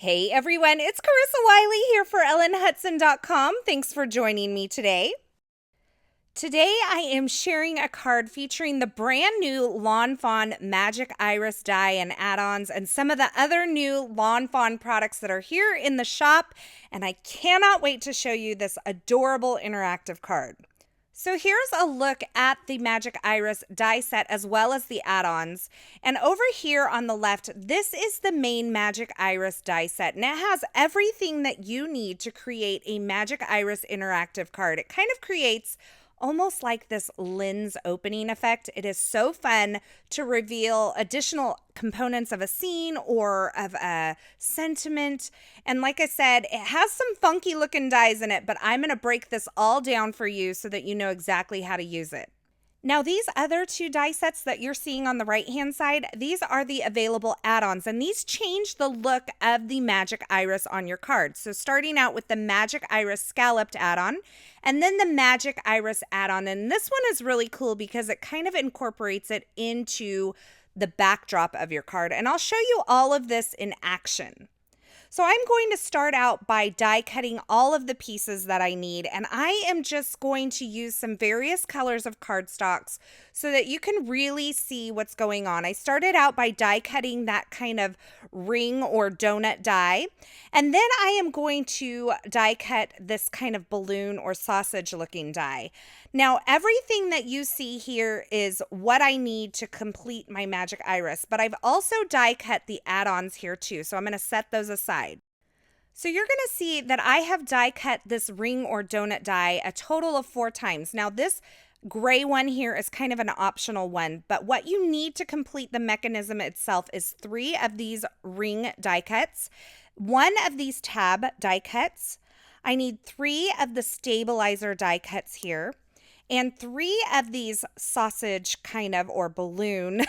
Hey everyone, it's Carissa Wiley here for EllenHudson.com. Thanks for joining me today. Today I am sharing a card featuring the brand new Lawn Fawn Magic Iris die and add-ons and some of the other new Lawn Fawn products that are here in the shop, and I cannot wait to show you this adorable interactive card. So here's a look at the Magic Iris die set as well as the add-ons. And over here on the left, this is the main Magic Iris die set. And it has everything that you need to create a Magic Iris interactive card. It kind of creates almost like this lens opening effect. It is so fun to reveal additional components of a scene or of a sentiment. And like I said, it has some funky looking dies in it, but I'm going to break this all down for you so that you know exactly how to use it. Now, these other two die sets that you're seeing on the right-hand side, these are the available add-ons, and these change the look of the Magic Iris on your card. So starting out with the Magic Iris Scalloped add-on, and then the Magic Iris add-on. And this one is really cool because it kind of incorporates it into the backdrop of your card. And I'll show you all of this in action. So I'm going to start out by die cutting all of the pieces that I need, and I am just going to use some various colors of cardstocks so that you can really see what's going on. I started out by die cutting that kind of ring or donut die, and then I am going to die cut this kind of balloon or sausage looking die. Now, everything that you see here is what I need to complete my Magic Iris, but I've also die cut the add-ons here too, so I'm going to set those aside. So you're going to see that I have die cut this ring or donut die a total of 4 times. Now, this gray one here is kind of an optional one, but what you need to complete the mechanism itself is 3 of these ring die cuts, 1 of these tab die cuts. I need 3 of the stabilizer die cuts here, and 3 of these sausage kind of or balloon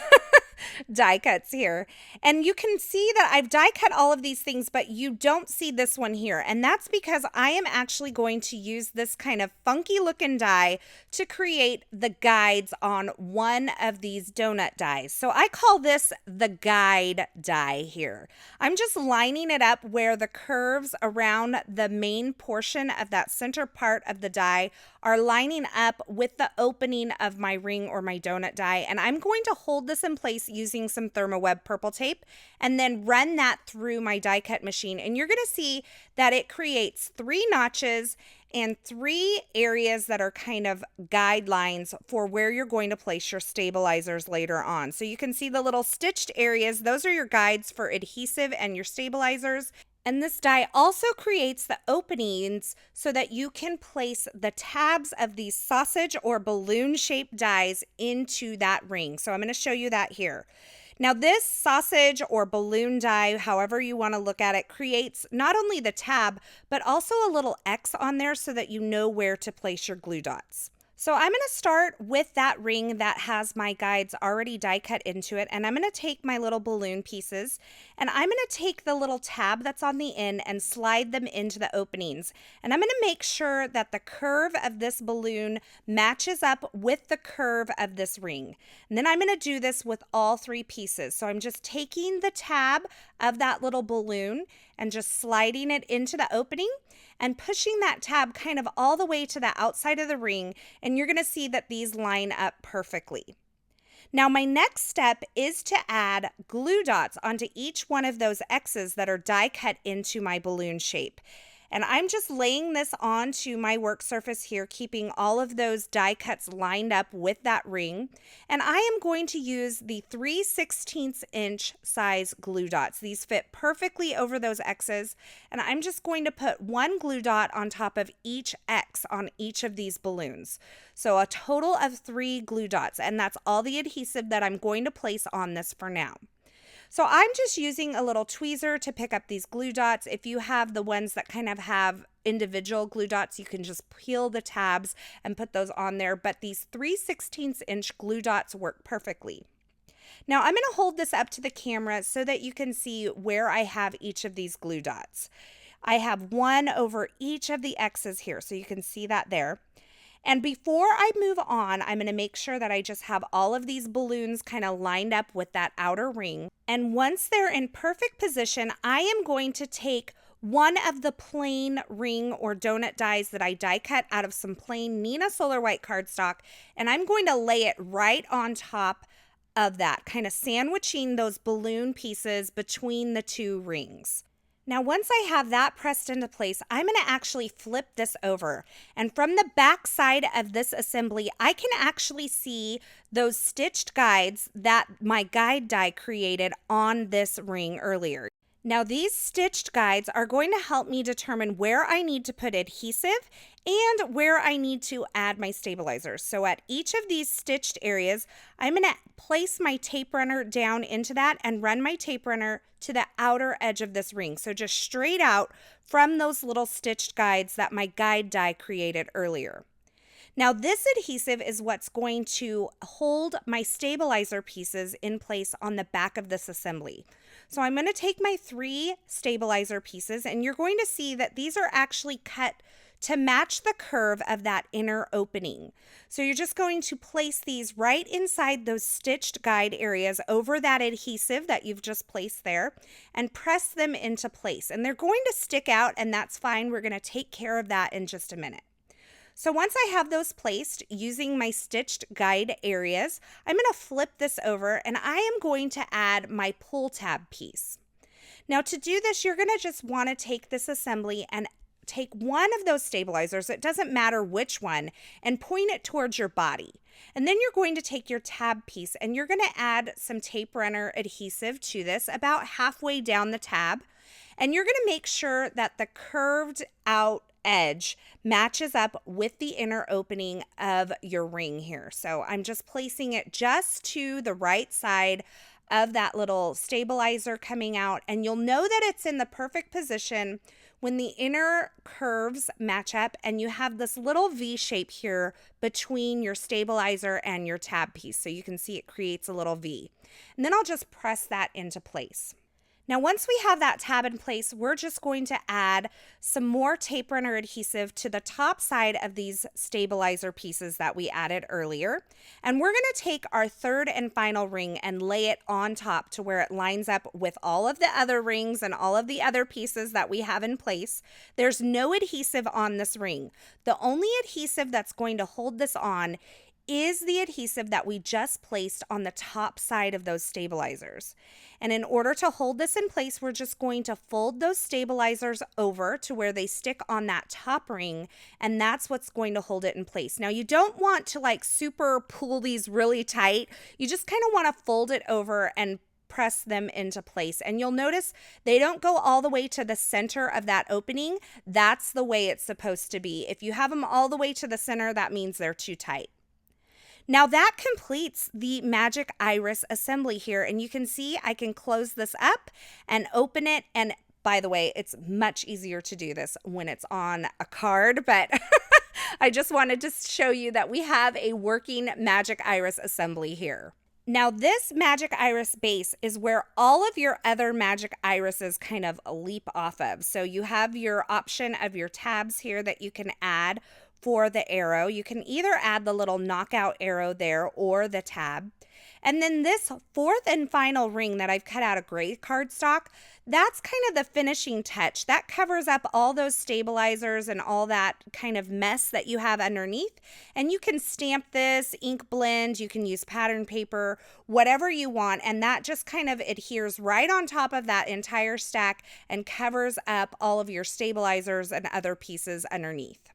die cuts here. And you can see that I've die cut all of these things, but you don't see this one here. And that's because I am actually going to use this kind of funky looking die to create the guides on one of these donut dies. So I call this the guide die here. I'm just lining it up where the curves around the main portion of that center part of the die are lining up with the opening of my ring or my donut die. And I'm going to hold this in place using some Thermoweb purple tape and then run that through my die cut machine. And you're going to see that it creates 3 notches and 3 areas that are kind of guidelines for where you're going to place your stabilizers later on. So you can see the little stitched areas. Those are your guides for adhesive and your stabilizers. And this die also creates the openings so that you can place the tabs of these sausage or balloon shaped dies into that ring. So I'm going to show you that here. Now this sausage or balloon die, however you want to look at it, creates not only the tab, but also a little X on there so that you know where to place your glue dots. So I'm going to start with that ring that has my guides already die cut into it, and I'm going to take my little balloon pieces and I'm going to take the little tab that's on the end and slide them into the openings. And I'm going to make sure that the curve of this balloon matches up with the curve of this ring. And then I'm going to do this with all 3 pieces. So I'm just taking the tab of that little balloon and just sliding it into the opening and pushing that tab kind of all the way to the outside of the ring, and you're going to see that these line up perfectly. Now my next step is to add glue dots onto each one of those X's that are die cut into my balloon shape. And I'm just laying this onto my work surface here, keeping all of those die cuts lined up with that ring. And I am going to use the 3/16 inch size glue dots. These fit perfectly over those X's. And I'm just going to put 1 glue dot on top of each X on each of these balloons. So a total of 3 glue dots. And that's all the adhesive that I'm going to place on this for now. So I'm just using a little tweezer to pick up these glue dots. If you have the ones that kind of have individual glue dots, you can just peel the tabs and put those on there. But these 3/16 inch glue dots work perfectly. Now I'm going to hold this up to the camera so that you can see where I have each of these glue dots. I have 1 over each of the X's here, so you can see that there. And before I move on, I'm going to make sure that I just have all of these balloons kind of lined up with that outer ring. And once they're in perfect position, I am going to take one of the plain ring or donut dies that I die cut out of some plain Nina Solar White cardstock, and I'm going to lay it right on top of that, kind of sandwiching those balloon pieces between the two rings. Now, once I have that pressed into place, I'm going to actually flip this over. And from the back side of this assembly, I can actually see those stitched guides that my guide die created on this ring earlier. Now, these stitched guides are going to help me determine where I need to put adhesive and where I need to add my stabilizers. So at each of these stitched areas, I'm going to place my tape runner down into that and run my tape runner to the outer edge of this ring. So just straight out from those little stitched guides that my guide die created earlier. Now, this adhesive is what's going to hold my stabilizer pieces in place on the back of this assembly. So I'm going to take my 3 stabilizer pieces, and you're going to see that these are actually cut to match the curve of that inner opening. So you're just going to place these right inside those stitched guide areas over that adhesive that you've just placed there and press them into place. And they're going to stick out, and that's fine. We're going to take care of that in just a minute. So once I have those placed using my stitched guide areas, I'm going to flip this over and I am going to add my pull tab piece. Now to do this, you're going to just want to take this assembly and take one of those stabilizers, it doesn't matter which one, and point it towards your body. And then you're going to take your tab piece and you're going to add some tape runner adhesive to this about halfway down the tab. And you're going to make sure that the curved out edge matches up with the inner opening of your ring here. So I'm just placing it just to the right side of that little stabilizer coming out, and you'll know that it's in the perfect position when the inner curves match up and you have this little V shape here between your stabilizer and your tab piece. So you can see it creates a little V. And then I'll just press that into place. Now, once we have that tab in place, we're just going to add some more tape runner adhesive to the top side of these stabilizer pieces that we added earlier. And we're going to take our 3rd and final ring and lay it on top to where it lines up with all of the other rings and all of the other pieces that we have in place. There's no adhesive on this ring. The only adhesive that's going to hold this on is the adhesive that we just placed on the top side of those stabilizers. And in order to hold this in place, we're just going to fold those stabilizers over to where they stick on that top ring, and that's what's going to hold it in place. Now, you don't want to like super pull these really tight. You just kind of want to fold it over and press them into place. And you'll notice they don't go all the way to the center of that opening. That's the way it's supposed to be. If you have them all the way to the center, that means they're too tight. Now that completes the Magic Iris assembly here, and you can see I can close this up and open it. And by the way, it's much easier to do this when it's on a card, but I just wanted to show you that we have a working Magic Iris assembly here. Now this Magic Iris base is where all of your other Magic Irises kind of leap off of. So you have your option of your tabs here that you can add for the arrow. You can either add the little knockout arrow there or the tab. And then this 4th and final ring that I've cut out of gray cardstock, that's kind of the finishing touch. That covers up all those stabilizers and all that kind of mess that you have underneath. And you can stamp this, ink blend, you can use pattern paper, whatever you want. And that just kind of adheres right on top of that entire stack and covers up all of your stabilizers and other pieces underneath.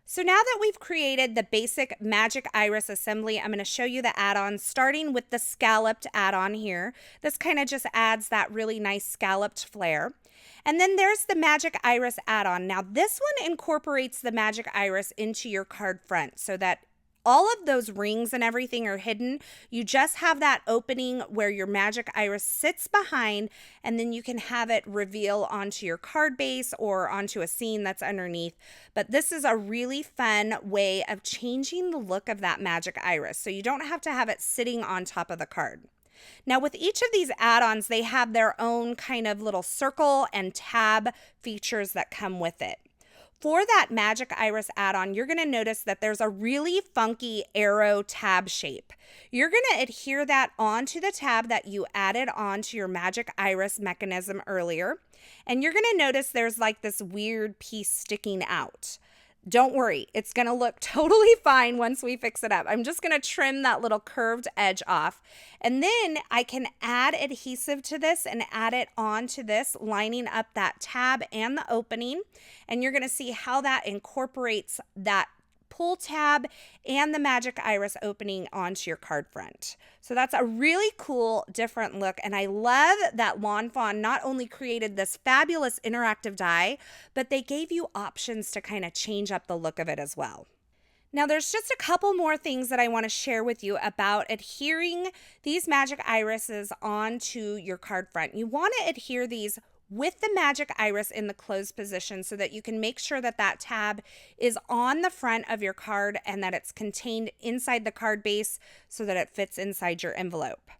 So now that we've created the basic Magic Iris assembly, I'm going to show you the add-ons, starting with the scalloped add-on here. This kind of just adds that really nice scalloped flare. And then there's the Magic Iris add-on. Now this one incorporates the Magic Iris into your card front so that all of those rings and everything are hidden. You just have that opening where your Magic Iris sits behind, and then you can have it reveal onto your card base or onto a scene that's underneath. But this is a really fun way of changing the look of that Magic Iris, so you don't have to have it sitting on top of the card. Now with each of these add-ons, they have their own kind of little circle and tab features that come with it. For that Magic Iris add-on, you're going to notice that there's a really funky arrow tab shape. You're going to adhere that onto the tab that you added onto your Magic Iris mechanism earlier. And you're going to notice there's like this weird piece sticking out. Don't worry, it's going to look totally fine once we fix it up. I'm just going to trim that little curved edge off. And then I can add adhesive to this and add it onto this, lining up that tab and the opening. And you're going to see how that incorporates that pull tab and the Magic Iris opening onto your card front. So that's a really cool, different look. And I love that Lawn Fawn not only created this fabulous interactive die, but they gave you options to kind of change up the look of it as well. Now, there's just a couple more things that I want to share with you about adhering these Magic Irises onto your card front. You want to adhere these with the Magic Iris in the closed position so that you can make sure that that tab is on the front of your card and that it's contained inside the card base so that it fits inside your envelope.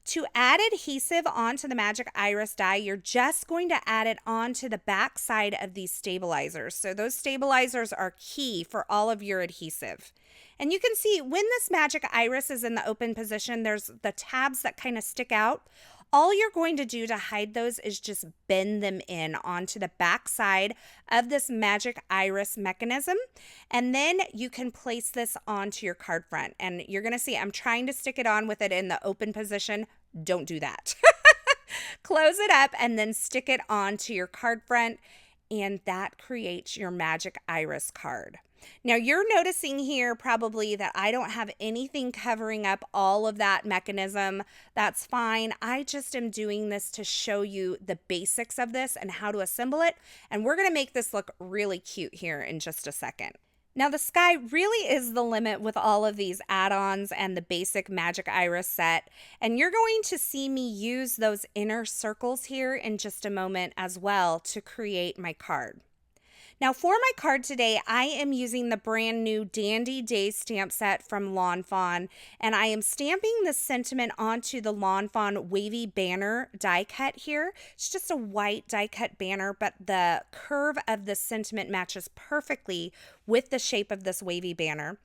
To add adhesive onto the Magic Iris die, you're just going to add it onto the back side of these stabilizers. So those stabilizers are key for all of your adhesive. And you can see when this Magic Iris is in the open position, there's the tabs that kind of stick out. All you're going to do to hide those is just bend them in onto the back side of this Magic Iris mechanism. And then you can place this onto your card front. And you're going to see I'm trying to stick it on with it in the open position. Don't do that. Close it up and then stick it onto your card front. And that creates your Magic Iris card. Now you're noticing here probably that I don't have anything covering up all of that mechanism. That's fine. I just am doing this to show you the basics of this and how to assemble it. And we're going to make this look really cute here in just a second. Now the sky really is the limit with all of these add-ons and the basic Magic Iris set. And you're going to see me use those inner circles here in just a moment as well to create my card. Now for my card today, I am using the brand new Dandy Days stamp set from Lawn Fawn, and I am stamping the sentiment onto the Lawn Fawn wavy banner die cut here. It's just a white die cut banner, but the curve of the sentiment matches perfectly with the shape of this wavy banner.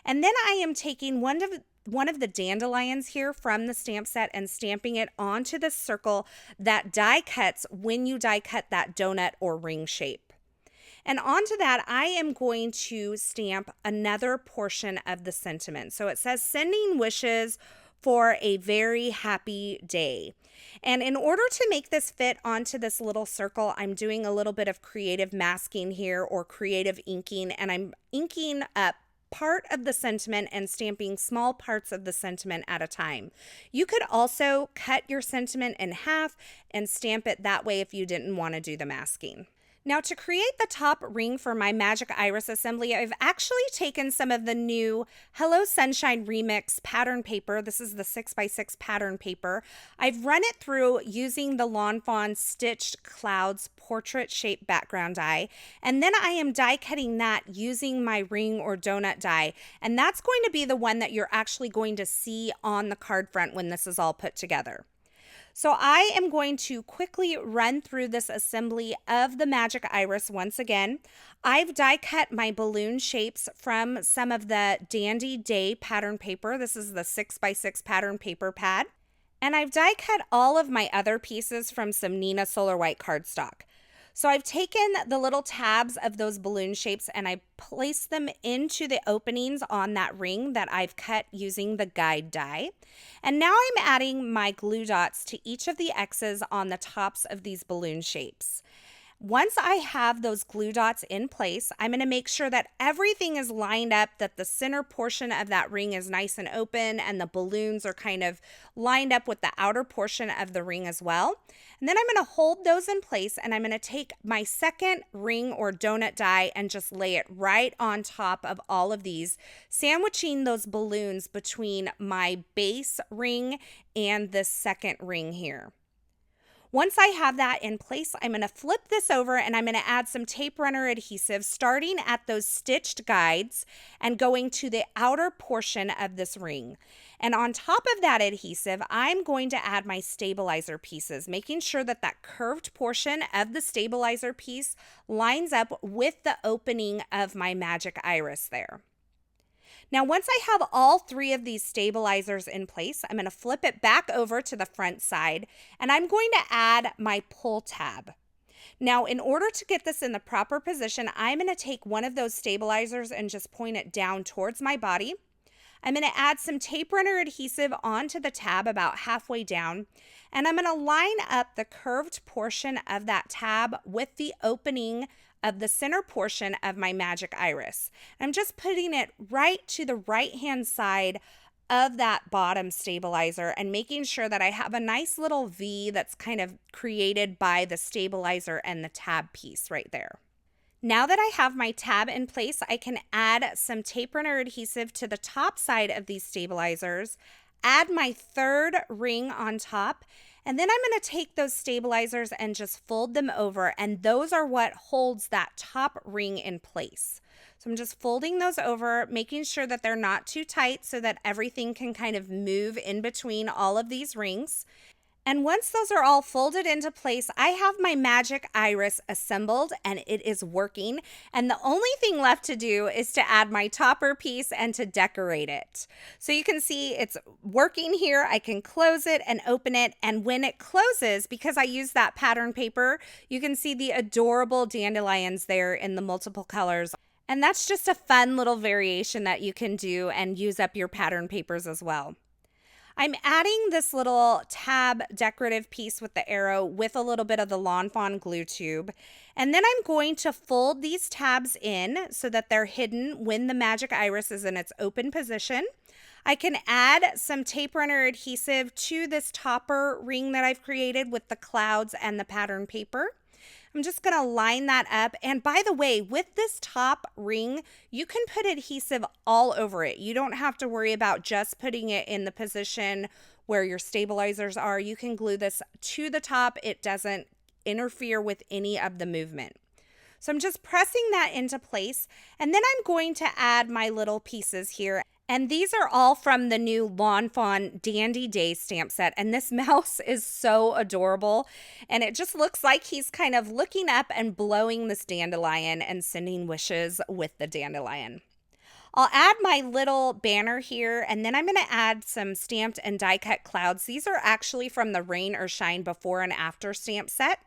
And then I am taking one of the dandelions here from the stamp set and stamping it onto the circle that die cuts when you die cut that donut or ring shape. And onto that, I am going to stamp another portion of the sentiment. So it says, sending wishes for a very happy day. And in order to make this fit onto this little circle, I'm doing a little bit of creative masking here or creative inking, and I'm inking up part of the sentiment and stamping small parts of the sentiment at a time. You could also cut your sentiment in half and stamp it that way if you didn't want to do the masking. Now to create the top ring for my Magic Iris assembly, I've actually taken some of the new Hello Sunshine Remix pattern paper. This is the 6x6 pattern paper. I've run it through using the Lawn Fawn Stitched Clouds portrait shaped background die. And then I am die cutting that using my ring or donut die. And that's going to be the one that you're actually going to see on the card front when this is all put together. So I am going to quickly run through this assembly of the Magic Iris once again. I've die cut my balloon shapes from some of the Dandy Day pattern paper. This is the 6x6 pattern paper pad. And I've die cut all of my other pieces from some Nina Solar White cardstock. So I've taken the little tabs of those balloon shapes and I placed them into the openings on that ring that I've cut using the guide die. And now I'm adding my glue dots to each of the X's on the tops of these balloon shapes. Once I have those glue dots in place, I'm going to make sure that everything is lined up, that the center portion of that ring is nice and open and the balloons are kind of lined up with the outer portion of the ring as well. And then I'm going to hold those in place and I'm going to take my second ring or donut die and just lay it right on top of all of these, sandwiching those balloons between my base ring and the second ring here. Once I have that in place, I'm going to flip this over and I'm going to add some tape runner adhesive, starting at those stitched guides and going to the outer portion of this ring. And on top of that adhesive, I'm going to add my stabilizer pieces, making sure that that curved portion of the stabilizer piece lines up with the opening of my magic iris there. Now, once I have all 3 of these stabilizers in place, I'm going to flip it back over to the front side, and I'm going to add my pull tab. Now, in order to get this in the proper position, I'm going to take one of those stabilizers and just point it down towards my body. I'm going to add some tape runner adhesive onto the tab about halfway down, and I'm going to line up the curved portion of that tab with the opening of the center portion of my magic iris. I'm just putting it right to the right-hand side of that bottom stabilizer and making sure that I have a nice little V that's kind of created by the stabilizer and the tab piece right there. Now that I have my tab in place, I can add some tape runner adhesive to the top side of these stabilizers, add my 3rd ring on top, and then I'm going to take those stabilizers and just fold them over, and those are what holds that top ring in place. So I'm just folding those over, making sure that they're not too tight so that everything can kind of move in between all of these rings. And once those are all folded into place, I have my magic iris assembled and it is working. And the only thing left to do is to add my topper piece and to decorate it. So you can see it's working here. I can close it and open it. And when it closes, because I use that pattern paper, you can see the adorable dandelions there in the multiple colors. And that's just a fun little variation that you can do and use up your pattern papers as well. I'm adding this little tab decorative piece with the arrow with a little bit of the Lawn Fawn glue tube. And then I'm going to fold these tabs in so that they're hidden when the magic iris is in its open position. I can add some tape runner adhesive to this topper ring that I've created with the clouds and the pattern paper. I'm just going to line that up. And by the way, with this top ring, you can put adhesive all over it. You don't have to worry about just putting it in the position where your stabilizers are. You can glue this to the top. It doesn't interfere with any of the movement. So I'm just pressing that into place. And then I'm going to add my little pieces here. And these are all from the new Lawn Fawn Dandy Day stamp set. And this mouse is so adorable. And it just looks like he's kind of looking up and blowing this dandelion and sending wishes with the dandelion. I'll add my little banner here, and then I'm going to add some stamped and die cut clouds. These are actually from the Rain or Shine Before and After stamp set.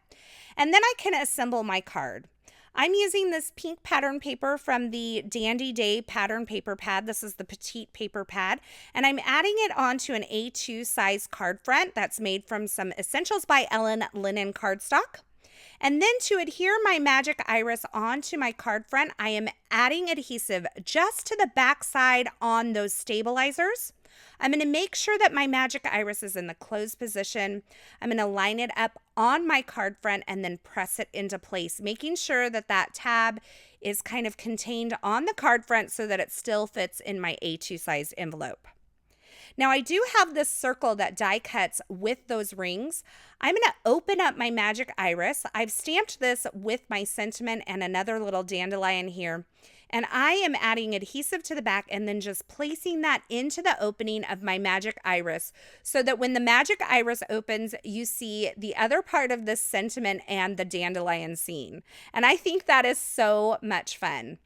And then I can assemble my card. I'm using this pink pattern paper from the Dandy Day pattern paper pad. This is the petite paper pad, and I'm adding it onto an A2 size card front that's made from some Essentials by Ellen linen cardstock. And then to adhere my magic iris onto my card front, I am adding adhesive just to the back side on those stabilizers. I'm going to make sure that my magic iris is in the closed position. I'm going to line it up on my card front and then press it into place, making sure that that tab is kind of contained on the card front so that it still fits in my A2 size envelope. Now I do have this circle that die cuts with those rings. I'm going to open up my magic iris. I've stamped this with my sentiment and another little dandelion here. And I am adding adhesive to the back and then just placing that into the opening of my magic iris so that when the magic iris opens, you see the other part of this sentiment and the dandelion scene. And I think that is so much fun.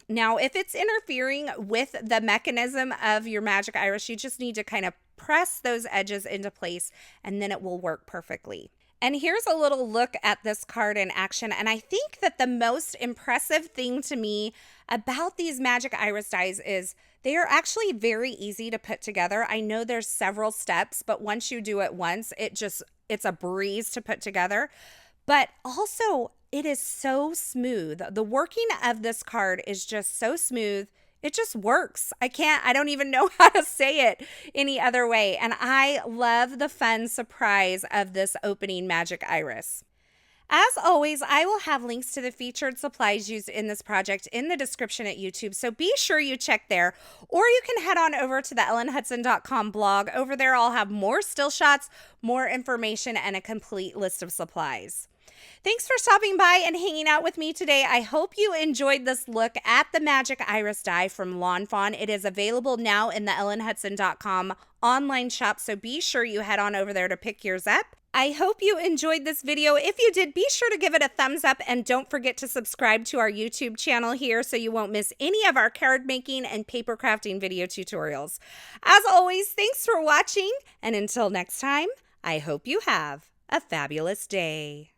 Now, if it's interfering with the mechanism of your magic iris, you just need to kind of press those edges into place and then it will work perfectly. And here's a little look at this card in action. And I think that the most impressive thing to me about these magic iris dies is they are actually very easy to put together. I know there's several steps, but once you do it once, it's a breeze to put together. But also, it is so smooth. The working of this card is just so smooth. It just works. I don't even know how to say it any other way. And I love the fun surprise of this opening magic iris. As always, I will have links to the featured supplies used in this project in the description at YouTube, so be sure you check there. Or you can head on over to the ellenhudson.com blog. Over there, I'll have more still shots, more information, and a complete list of supplies. Thanks for stopping by and hanging out with me today. I hope you enjoyed this look at the Magic Iris die from Lawn Fawn. It is available now in the ellenhudson.com online shop, so be sure you head on over there to pick yours up. I hope you enjoyed this video. If you did, be sure to give it a thumbs up and don't forget to subscribe to our YouTube channel here so you won't miss any of our card making and paper crafting video tutorials. As always, thanks for watching, and until next time, I hope you have a fabulous day.